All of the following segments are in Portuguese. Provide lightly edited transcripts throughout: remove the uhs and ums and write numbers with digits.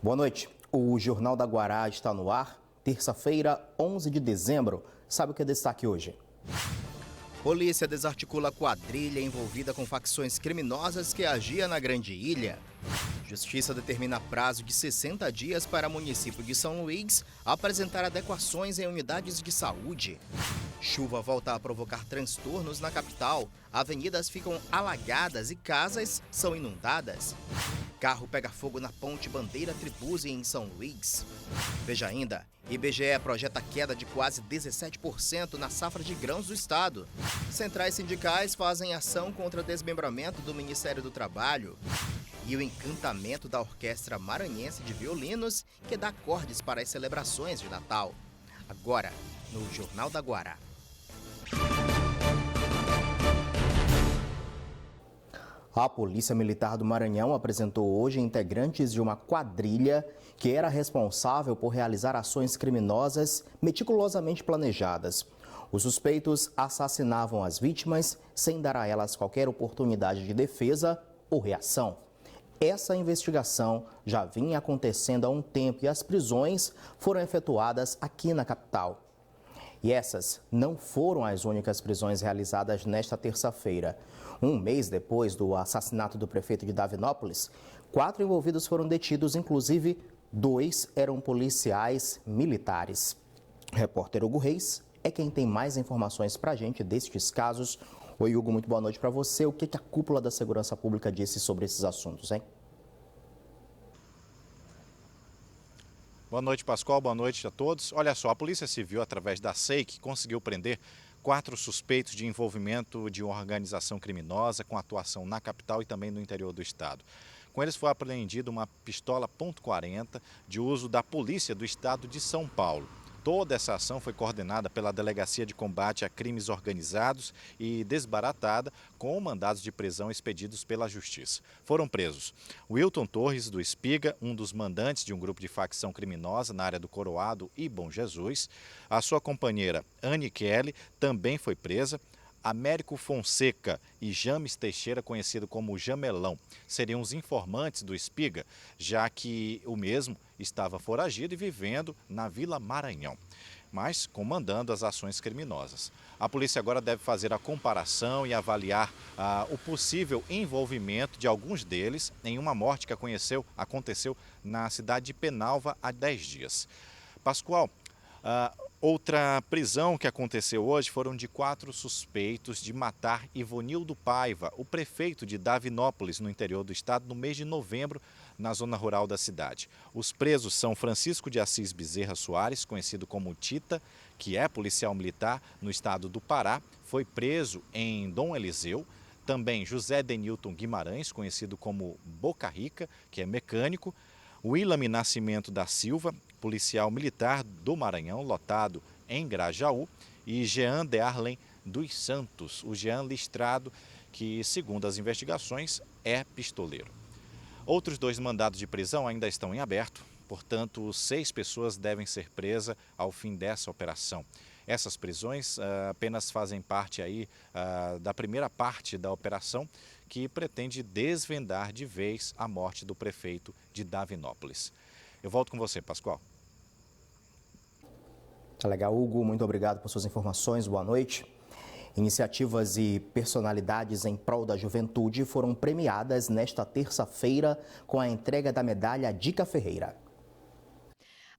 Boa noite. O Jornal da Guará está no ar. Terça-feira, 11 de dezembro. Sabe o que é destaque hoje? Polícia desarticula quadrilha envolvida com facções criminosas que agia na Grande Ilha. Justiça determina prazo de 60 dias para o município de São Luís apresentar adequações em unidades de saúde. Chuva volta a provocar transtornos na capital. Avenidas ficam alagadas e casas são inundadas. Carro pega fogo na ponte Bandeira Tribuzzi em São Luís. Veja ainda, IBGE projeta queda de quase 17% na safra de grãos do estado. Centrais sindicais fazem ação contra desmembramento do Ministério do Trabalho. E o encantamento da Orquestra Maranhense de Violinos, que dá acordes para as celebrações de Natal. Agora, no Jornal da Guará. A Polícia Militar do Maranhão apresentou hoje integrantes de uma quadrilha que era responsável por realizar ações criminosas meticulosamente planejadas. Os suspeitos assassinavam as vítimas sem dar a elas qualquer oportunidade de defesa ou reação. Essa investigação já vinha acontecendo há um tempo e as prisões foram efetuadas aqui na capital. E essas não foram as únicas prisões realizadas nesta terça-feira. Um mês depois do assassinato do prefeito de Davinópolis, 4 envolvidos foram detidos, inclusive 2 eram policiais militares. O repórter Hugo Reis é quem tem mais informações para a gente destes casos. Oi, Hugo, muito boa noite para você. O que a cúpula da segurança pública disse sobre esses assuntos, hein? Boa noite, Pascoal. Boa noite a todos. Olha só, a Polícia Civil, através da SEIC, conseguiu prender 4 suspeitos de envolvimento de uma organização criminosa com atuação na capital e também no interior do estado. Com eles foi apreendida uma pistola .40 de uso da Polícia do Estado de São Paulo. Toda essa ação foi coordenada pela Delegacia de Combate a Crimes Organizados e desbaratada com mandados de prisão expedidos pela Justiça. Foram presos Wilton Torres, do Espiga, um dos mandantes de um grupo de facção criminosa na área do Coroado e Bom Jesus. A sua companheira Anne Kelly também foi presa. Américo Fonseca e James Teixeira, conhecido como Jamelão, seriam os informantes do Espiga, já que o mesmo estava foragido e vivendo na Vila Maranhão, mas comandando as ações criminosas. A polícia agora deve fazer a comparação e avaliar o possível envolvimento de alguns deles em uma morte que aconteceu na cidade de Penalva há 10 dias. Pascoal, outra prisão que aconteceu hoje foram de 4 suspeitos de matar Ivonildo Paiva, o prefeito de Davinópolis, no interior do estado, no mês de novembro, na zona rural da cidade. Os presos são Francisco de Assis Bezerra Soares, conhecido como Tita, que é policial militar no estado do Pará, foi preso em Dom Eliseu. Também José Denilton Guimarães, conhecido como Boca Rica, que é mecânico. Willam Nascimento da Silva, policial militar do Maranhão, lotado em Grajaú, e Jean de Arlen dos Santos, o Jean listrado, que, segundo as investigações, é pistoleiro. Outros 2 mandados de prisão ainda estão em aberto, portanto, 6 pessoas devem ser presas ao fim dessa operação. Essas prisões apenas fazem parte da primeira parte da operação, que pretende desvendar de vez a morte do prefeito de Davinópolis. Eu volto com você, Pascoal. Tá legal, Hugo. Muito obrigado por suas informações. Boa noite. Iniciativas e personalidades em prol da juventude foram premiadas nesta terça-feira com a entrega da medalha Dica Ferreira.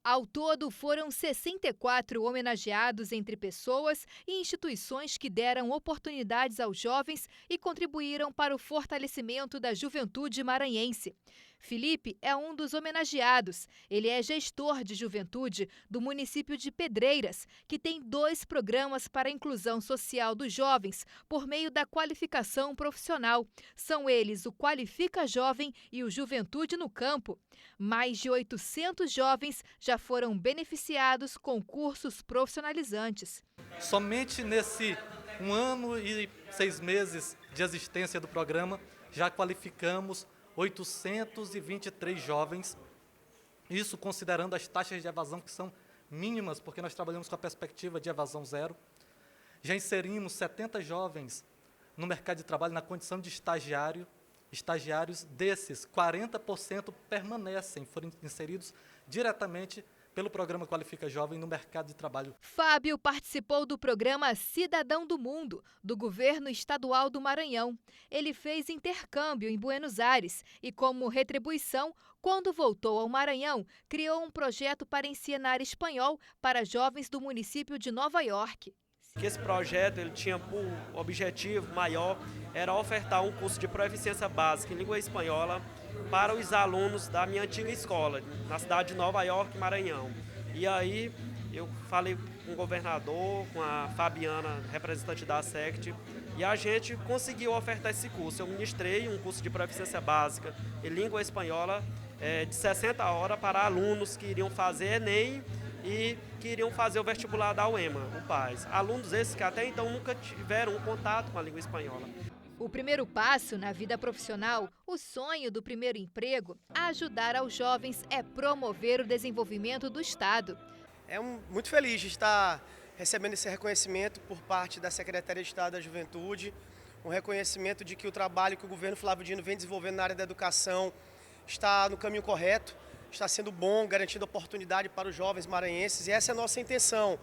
Ao todo, foram 64 homenageados entre pessoas e instituições que deram oportunidades aos jovens e contribuíram para o fortalecimento da juventude maranhense. Felipe é um dos homenageados. Ele é gestor de juventude do município de Pedreiras, que tem 2 programas para a inclusão social dos jovens por meio da qualificação profissional. São eles o Qualifica Jovem e o Juventude no Campo. Mais de 800 jovens já foram beneficiados com cursos profissionalizantes. Somente nesse 1 ano e 6 meses de existência do programa, já qualificamos 823 jovens, isso considerando as taxas de evasão que são mínimas, porque nós trabalhamos com a perspectiva de evasão zero. Já inserimos 70 jovens no mercado de trabalho na condição de estagiário estagiários desses, 40% permanecem, foram inseridos diretamente pelo programa Qualifica Jovem no mercado de trabalho. Fábio participou do programa Cidadão do Mundo, do governo estadual do Maranhão. Ele fez intercâmbio em Buenos Aires e, como retribuição, quando voltou ao Maranhão, criou um projeto para ensinar espanhol para jovens do município de Nova York. Esse projeto ele tinha por objetivo maior era ofertar um curso de proficiência básica em língua espanhola para os alunos da minha antiga escola, na cidade de Nova York, Maranhão. E aí eu falei com o governador, com a Fabiana, representante da SECT, e a gente conseguiu ofertar esse curso. Eu ministrei um curso de proficiência básica em língua espanhola de 60 horas para alunos que iriam fazer ENEM e que iriam fazer o vestibular da UEMA, o PAS. Alunos esses que até então nunca tiveram um contato com a língua espanhola. O primeiro passo na vida profissional, o sonho do primeiro emprego, a ajudar aos jovens é promover o desenvolvimento do Estado. Muito feliz de estar recebendo esse reconhecimento por parte da Secretaria de Estado da Juventude, um reconhecimento de que o trabalho que o governo Flávio Dino vem desenvolvendo na área da educação está no caminho correto, está sendo bom, garantindo oportunidade para os jovens maranhenses, e essa é a nossa intenção,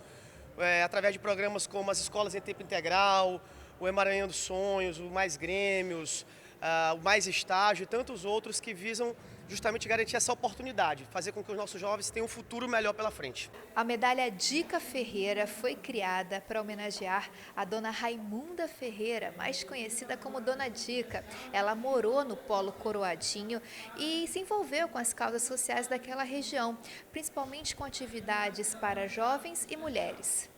através de programas como as escolas em tempo integral, o Emaranhando Sonhos, o Mais Grêmios, o Mais Estágio e tantos outros que visam justamente garantir essa oportunidade, fazer com que os nossos jovens tenham um futuro melhor pela frente. A medalha Dica Ferreira foi criada para homenagear a dona Raimunda Ferreira, mais conhecida como Dona Dica. Ela morou no Polo Coroadinho e se envolveu com as causas sociais daquela região, principalmente com atividades para jovens e mulheres.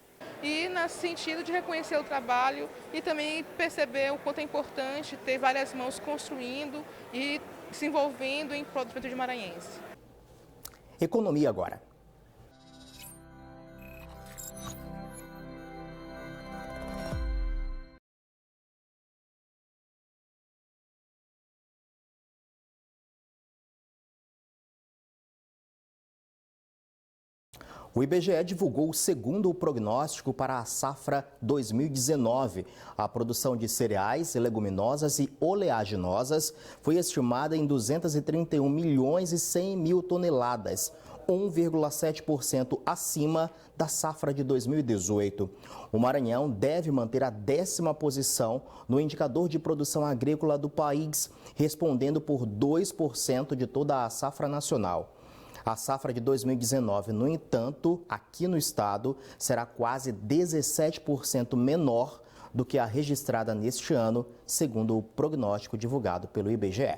E nesse sentido de reconhecer o trabalho e também perceber o quanto é importante ter várias mãos construindo e se envolvendo em prol do juventude maranhense. Economia agora. O IBGE divulgou o segundo prognóstico para a safra 2019. A produção de cereais, leguminosas e oleaginosas foi estimada em 231 milhões e 100 mil toneladas, 1,7% acima da safra de 2018. O Maranhão deve manter a 10ª posição no indicador de produção agrícola do país, respondendo por 2% de toda a safra nacional. A safra de 2019, no entanto, aqui no estado, será quase 17% menor do que a registrada neste ano, segundo o prognóstico divulgado pelo IBGE.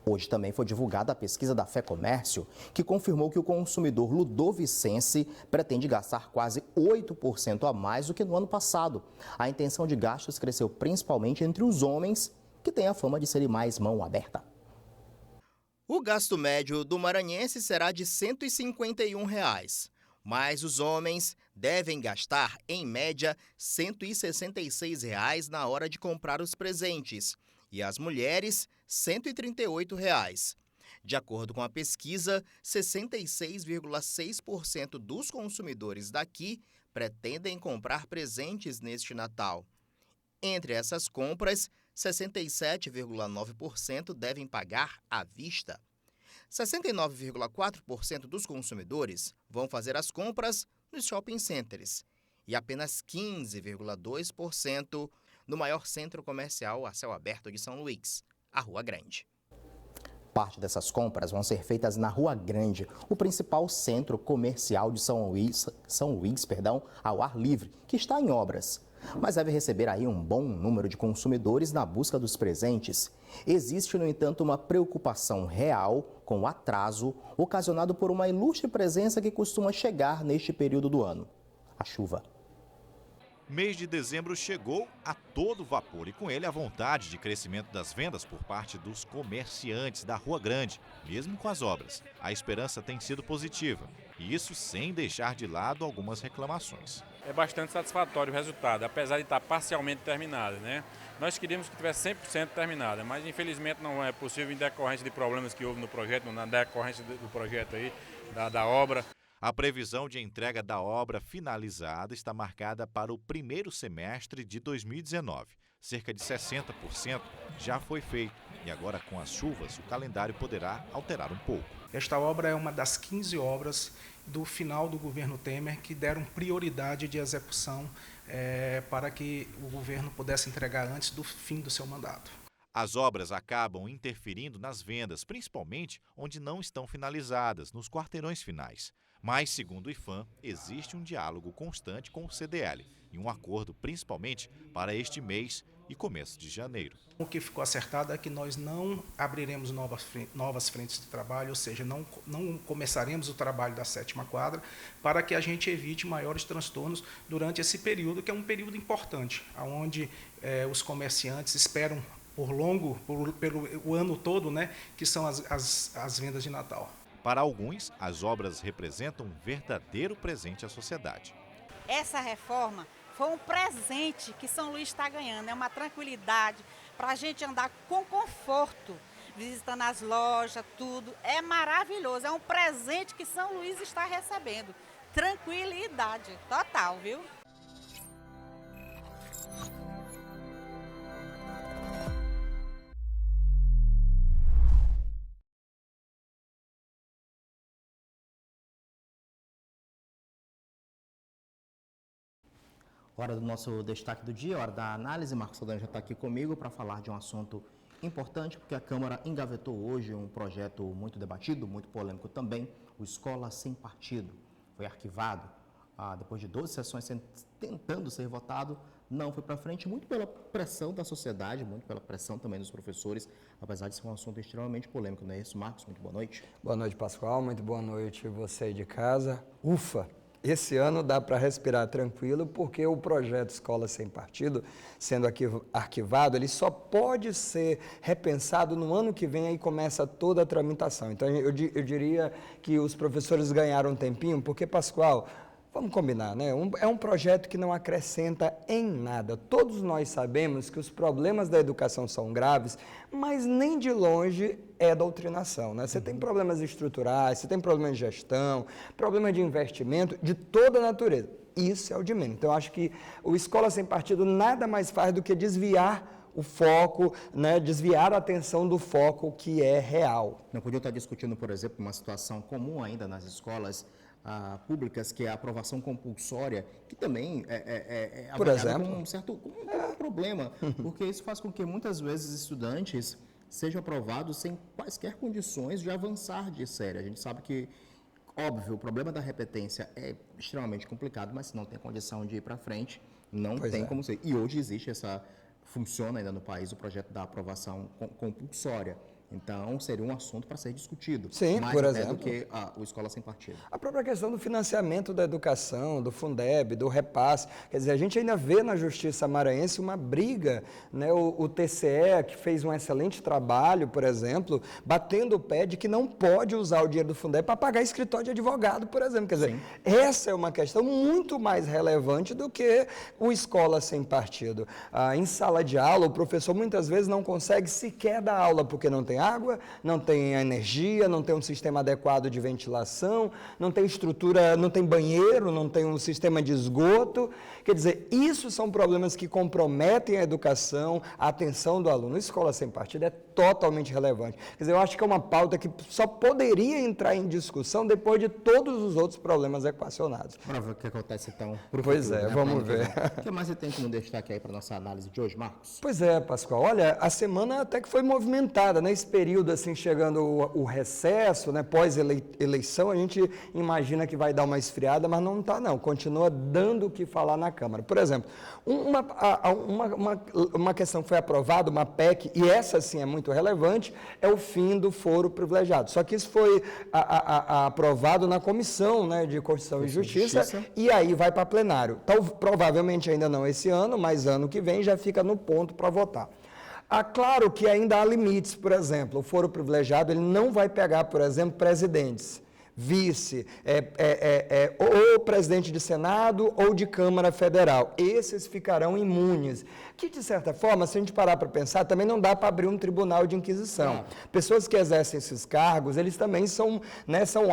Hoje também foi divulgada a pesquisa da FEComércio, que confirmou que o consumidor ludovicense pretende gastar quase 8% a mais do que no ano passado. A intenção de gastos cresceu principalmente entre os homens, que têm a fama de serem mais mão aberta. O gasto médio do maranhense será de R$ 151, mas os homens devem gastar, em média, R$ 166 na hora de comprar os presentes e as mulheres, R$ 138. De acordo com a pesquisa, 66,6% dos consumidores daqui pretendem comprar presentes neste Natal. Entre essas compras, 67,9% devem pagar à vista. 69,4% dos consumidores vão fazer as compras nos shopping centers e apenas 15,2% no maior centro comercial a céu aberto de São Luís, a Rua Grande. Parte dessas compras vão ser feitas na Rua Grande, o principal centro comercial de São Luís, ao ar livre, que está em obras. Mas deve receber aí um bom número de consumidores na busca dos presentes. Existe, no entanto, uma preocupação real com o atraso ocasionado por uma ilustre presença que costuma chegar neste período do ano: a chuva. Mês de dezembro chegou a todo vapor e com ele a vontade de crescimento das vendas por parte dos comerciantes da Rua Grande, mesmo com as obras. A esperança tem sido positiva, e isso sem deixar de lado algumas reclamações. É bastante satisfatório o resultado, apesar de estar parcialmente terminada, né? Nós queríamos que tivesse 100% terminada, mas infelizmente não é possível em decorrência de problemas que houve no projeto, na decorrência do projeto aí, da obra. A previsão de entrega da obra finalizada está marcada para o primeiro semestre de 2019. Cerca de 60% já foi feito e agora, com as chuvas, o calendário poderá alterar um pouco. Esta obra é uma das 15 obras do final do governo Temer que deram prioridade de execução para que o governo pudesse entregar antes do fim do seu mandato. As obras acabam interferindo nas vendas, principalmente onde não estão finalizadas, nos quarteirões finais. Mas, segundo o IPHAN, existe um diálogo constante com o CDL e um acordo principalmente para este mês e começo de janeiro. O que ficou acertado é que nós não abriremos novas frentes de trabalho, ou seja, não começaremos o trabalho da 7ª quadra para que a gente evite maiores transtornos durante esse período, que é um período importante, onde os comerciantes esperam pelo ano todo, né, que são as vendas de Natal. Para alguns, as obras representam um verdadeiro presente à sociedade. Essa reforma foi um presente que São Luís está ganhando, é uma tranquilidade para a gente andar com conforto, visitando as lojas, tudo. É maravilhoso, é um presente que São Luís está recebendo. Tranquilidade total, viu? Hora do nosso destaque do dia, hora da análise. Marcos Saldanha já está aqui comigo para falar de um assunto importante, porque a Câmara engavetou hoje um projeto muito debatido, muito polêmico também, o Escola Sem Partido. Foi arquivado depois de 12 sessões tentando ser votado, não foi para frente, muito pela pressão da sociedade, muito pela pressão também dos professores, apesar de ser um assunto extremamente polêmico, não é isso, Marcos? Muito boa noite. Boa noite, Pascoal. Muito boa noite você aí de casa. Ufa! Esse ano dá para respirar tranquilo, porque o projeto Escola Sem Partido, sendo arquivado, ele só pode ser repensado no ano que vem, aí começa toda a tramitação. Então, eu diria que os professores ganharam um tempinho, porque, Pascoal, vamos combinar, né? É um projeto que não acrescenta em nada. Todos nós sabemos que os problemas da educação são graves, mas nem de longe é doutrinação, né? Você tem problemas estruturais, você tem problemas de gestão, problemas de investimento, de toda a natureza. Isso é o de menos. Então, eu acho que o Escola Sem Partido nada mais faz do que desviar o foco, né, desviar a atenção do foco que é real. Não podia estar discutindo, por exemplo, uma situação comum ainda nas escolas públicas, que é a aprovação compulsória, que também é por exemplo, como um problema, porque isso faz com que muitas vezes estudantes sejam aprovados sem quaisquer condições de avançar de série. A gente sabe que, óbvio, o problema da repetência é extremamente complicado, mas se não tem condição de ir para frente, não tem como ser. E hoje existe funciona ainda no país o projeto da aprovação compulsória. Então, seria um assunto para ser discutido. Sim, mais por até exemplo, do que o Escola Sem Partido. A própria questão do financiamento da educação, do Fundeb, do repasse. Quer dizer, a gente ainda vê na Justiça Maranhense uma briga, né? O TCE, que fez um excelente trabalho, por exemplo, batendo o pé de que não pode usar o dinheiro do Fundeb para pagar escritório de advogado, por exemplo. Quer dizer, essa é uma questão muito mais relevante do que o Escola Sem Partido. Em sala de aula, o professor muitas vezes não consegue sequer dar aula porque não tem água, não tem energia, não tem um sistema adequado de ventilação, não tem estrutura, não tem banheiro, não tem um sistema de esgoto. Quer dizer, isso são problemas que comprometem a educação, a atenção do aluno. A Escola Sem Partido é totalmente relevante. Quer dizer, eu acho que é uma pauta que só poderia entrar em discussão depois de todos os outros problemas equacionados. Para ver o que acontece então. Pois é, vamos ver. O que mais você tem como destaque aí para a nossa análise de hoje, Marcos? Pois é, Pascoal. Olha, a semana até que foi movimentada, né? Esse período, assim, chegando o recesso, né? Pós-eleição, a gente imagina que vai dar uma esfriada, mas não está, não. Continua dando o que falar na Câmara. Por exemplo, uma questão que foi aprovada, uma PEC, e essa, sim, é muito relevante, é o fim do foro privilegiado. Só que isso foi aprovado na Comissão, né, de Constituição e Justiça, e aí vai para plenário. Então, provavelmente ainda não esse ano, mas ano que vem já fica no ponto para votar. Claro que ainda há limites, por exemplo, o foro privilegiado ele não vai pegar, por exemplo, presidentes, vice, ou presidente de Senado ou de Câmara Federal. Esses ficarão imunes. Que, de certa forma, se a gente parar para pensar, também não dá para abrir um tribunal de inquisição. Pessoas que exercem esses cargos, eles também são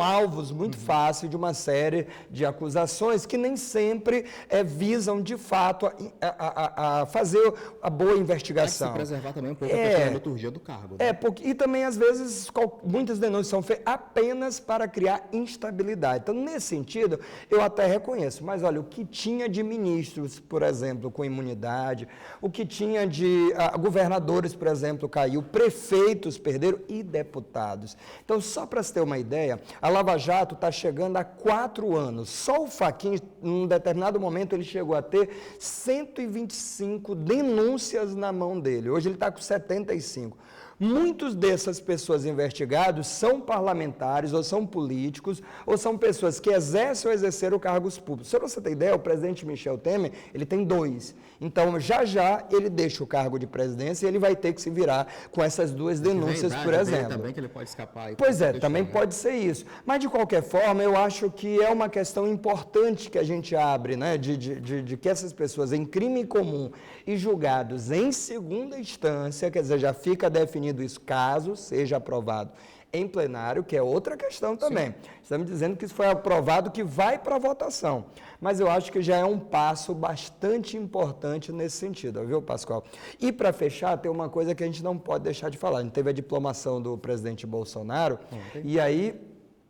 alvos muito fáceis de uma série de acusações que nem sempre visam, de fato, a fazer a boa investigação. Tem que se preservar também um pouco a questão da liturgia do cargo. Né? E também, às vezes, muitas denúncias são feitas apenas para criar instabilidade. Então, nesse sentido, eu até reconheço. Mas, olha, o que tinha de ministros, por exemplo, com imunidade, o que tinha de governadores, por exemplo, caiu, prefeitos perderam e deputados. Então, só para se ter uma ideia, a Lava Jato está chegando a 4 anos. Só o Fachin, em um determinado momento, ele chegou a ter 125 denúncias na mão dele. Hoje ele está com 75. Muitas dessas pessoas investigadas são parlamentares, ou são políticos, ou são pessoas que exercem ou exerceram cargos públicos. Só para você ter ideia, o presidente Michel Temer, ele tem 2. Então, já ele deixa o cargo de presidência e ele vai ter que se virar com essas 2 denúncias, por exemplo. Também que ele pode escapar. Pois é, também pode ser isso. Mas, de qualquer forma, eu acho que é uma questão importante que a gente abre, né, de que essas pessoas em crime comum e julgados em segunda instância, quer dizer, já fica definido isso caso seja aprovado em plenário, que é outra questão também. Sim. Estamos dizendo que isso foi aprovado, que vai para votação. Mas eu acho que já é um passo bastante importante nesse sentido, viu, Pascoal? E para fechar, tem uma coisa que a gente não pode deixar de falar. A gente teve a diplomação do presidente Bolsonaro, e aí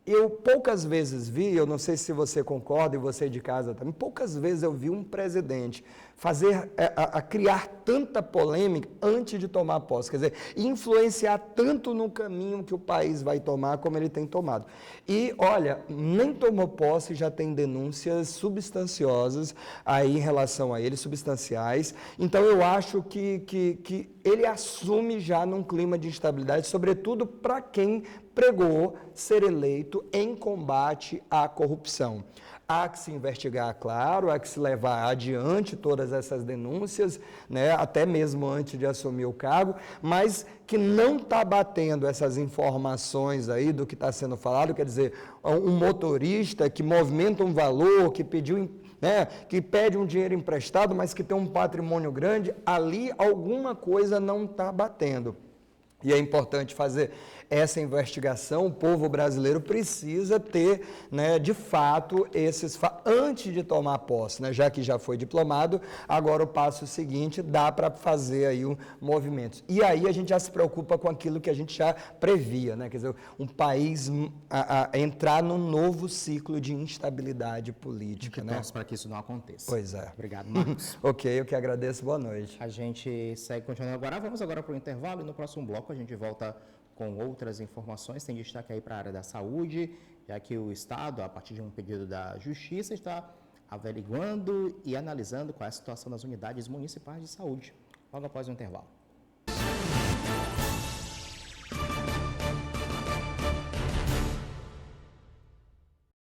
eu poucas vezes vi, eu não sei se você concorda e você de casa também, poucas vezes eu vi um presidente criar tanta polêmica antes de tomar posse, quer dizer, influenciar tanto no caminho que o país vai tomar como ele tem tomado. E, olha, nem tomou posse, já tem denúncias substanciosas aí em relação a ele, substanciais. Então, eu acho que ele assume já num clima de instabilidade, sobretudo para quem pregou ser eleito em combate à corrupção. Há que se investigar, claro, há que se levar adiante todas essas denúncias, né, até mesmo antes de assumir o cargo, mas que não está batendo essas informações aí do que está sendo falado, quer dizer, um motorista que movimenta um valor, que pediu, né, que pede um dinheiro emprestado, mas que tem um patrimônio grande, ali alguma coisa não está batendo. E é importante fazer essa investigação, o povo brasileiro precisa ter, né, de fato, antes de tomar posse, né, já que já foi diplomado, agora o passo seguinte dá para fazer aí movimentos. E aí a gente já se preocupa com aquilo que a gente já previa, né, quer dizer, um país entrar num novo ciclo de instabilidade política. Né? Para que isso não aconteça. Pois é. Obrigado, Marcos. Ok, eu que agradeço, boa noite. A gente segue continuando agora, vamos agora para o intervalo e no próximo bloco a gente volta com outras informações. Tem destaque aí para a área da saúde, já que o Estado, a partir de um pedido da Justiça, está averiguando e analisando qual é a situação das unidades municipais de saúde. Logo após o intervalo.